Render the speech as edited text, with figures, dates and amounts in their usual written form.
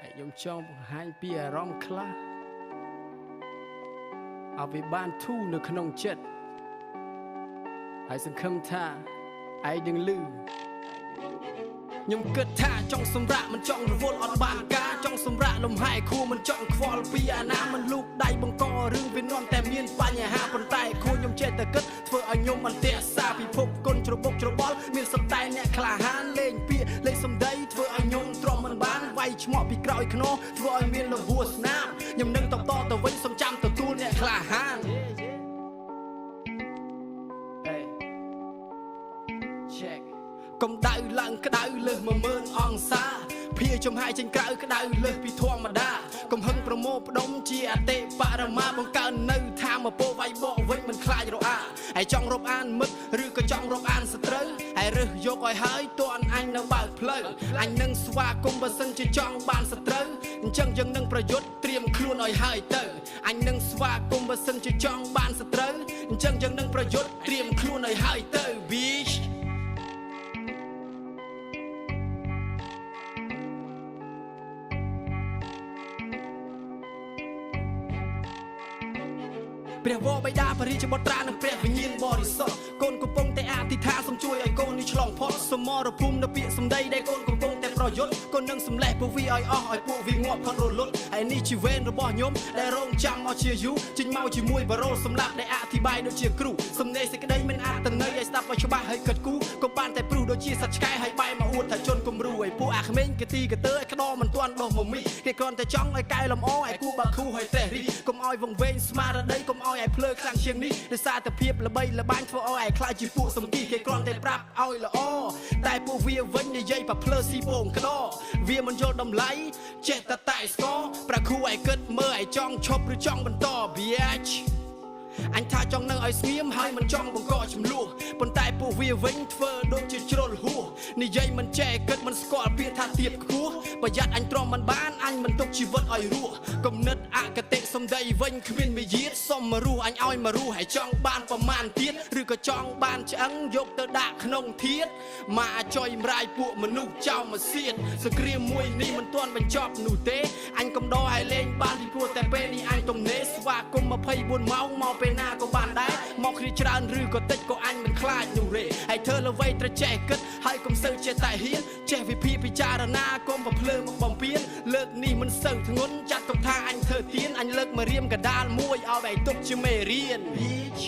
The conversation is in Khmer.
ខ្ញុំចង់បង្ហាញពីអារម្មណ៍ខ្លះឲ្យវាបានធូរនៅក្នុងចិត្តហើយសង្ឃឹមថាឯងនឹងលឺខ្ញុំគិតថាចង់សម្រាកមិនចង់រវល់អត់បានការចង់សម្រាកលំហែខួរមិនចង់ខ្វល់ពីអាណាមិនលូកដៃបង្ករឿងវានាំតែមានបញ្ហាប៉ុន្តែខួរខ្ញុំចេះតែគិតធ្វើឲ្យខ្ញុំអន្ទះសាពិភពគុណច្របូកច្របល់មានសតែអ្នកក្លាហានលេងពាក្យលេងសំដីធ្វើឲ្យខ្ញុំទ្រាំមិនបានវាយឆ្មក់ពីក្រោយខ្នោធ្វើឲ្យមានលបួស្នាមខ្ញុំនឹងតបទៅវិញសូមចាំទទួលអ្នកក្លាហានកុំដៅឡើងក្តៅលើស10000អង្សាភាចំហាយចេញក្រៅក្តៅលើសពីធម្មតាកុំហឹងប្រមោផ្ដុំជាអតិបរមាបង្កើននៅថាមពោវាយបកវិញមិនខ្លាចរអាហើយចង់រាប់អានមិត្តឬក៏ចង់រាប់អានសត្រូវហើយរើសយកឲ្យហើយតន់អញនៅបើកផ្លូវអញនឹងស្វាគមន៍បើសិនជាចង់បានសត្រូវអញ្ចឹងយើងនឹងប្រយុទ្ធត្រៀមខ្លួនឲ្យហើយទៅអញនឹងស្វាគមន៍បើសិនជាចង់បានសត្រូវអញ្ចឹងយើងនឹងប្រយុទ្ធត្រៀមខ្លួនឲ្យហើយទៅ bitchព្រះវរបិតាបរិជ្ជបុត្រានិងព្រះវិញ្ញាណបរិសុទ្ធកូនកំពុងតែអធិដ្ឋានសូមជួយឲ្យកូននេះឆ្លងផុតសមរភូមិនៅពាក្យសម្ដីដែលកូនកំពុងតែប្រយុទ្ធកូននឹងសម្លេះពួកវាឲ្យអស់ឲ្យពួកវាងាប់ផុតរលត់ហើយនេះជាវេនរបស់ខ្ញុំដែលរងចាំមកជាយូរចេញមកជាមួយបារ៉ូសម្រាប់ដែលអធិប្បាយដូចជាគ្រូសំណេរសេចក្តីមិនអត្តន័យឲ្យស្ដាប់ឲ្យច្បាស់ហើយគិតគូរក៏បានតែព្រុសដូចជាសត្វឆ្កែហើយបែរមកអួតថាជនគំរូឲ្យពួកអាក្មេងកទីកទើឲ្យក្តោមិនទាន់ដុះមមីគេគ្រាន់តែចង់ឲ្យកែលម្អឲ្យគូបាគូឲ្យត្រេះរីកុំឲ្យវង្វេងស្មារតីកុំឲ្យភ្លើខ្លាំងជាងនេះដោយសារតែភាពល្បីល្បាញធ្វើឲ្យឯខ្លាចជាពួកសំគីគេគ្រាន់តែប្រាប់ឲ្យល្អតែពួកវាវិញនិយាយប៉ភ្លើស៊ីបងក្តោវាមិនយល់តម្លៃចេះតែស្គរប្រាគ្រូឲ្យគិតមើលឲ្យចង់ឈប់ឬចង់បន្ត bitch អញថាចង់នៅឲ្យស្ងៀមហើយមិនចង់បង្កចំនួនប៉ុន្តែពួកវាវិញធ្វើដូចជាជ្រុលហួសនិយាយមិនចេះគិតមិនស្គាល់ពាក្យថាទៀបខ្ពស់ប្រយ័ត្នអញទ្រាំមិនបានអញមិនទុកជីវិតឲ្យរស់គំនិតអកតេសំដីវិញគ្មានមាយាទសុំមករស់អញឲ្យមករស់ហើយចង់បានប្រមាណទៀតឬក៏ចង់បានឆ្អឹងយកទៅដាក់ក្នុងធាតមកអាចុយម្រាយពួកមនុស្សចោលមកសៀតសង្គ្រាមមួយនេះមិនទាន់បញ្ចប់នោះទេអញកំដរឲ្យលេងបានពីព្រោះតែពេលនេះអញទំនេរស្វាគមន៍24ម៉ោងមកពេលណាក៏បានដែរមកគ្នាច្រើនឬក៏តិចក៏អញមិនខ្លាចនោះទេហើយធ្វើល្វីត្រូវចេះគិតហើយកុំសូវចេះតែហ៊ានចេះវិភាគពិចារណាកុំប្រភ្លើងមកបំពេញលើកនេះមិនសូវធ្ងន់ចាត់ទុកថាអញធ្វើទៀនអញលើកមករៀមកដាលមួយឲ្យឯងទុកជាមេរៀន bitch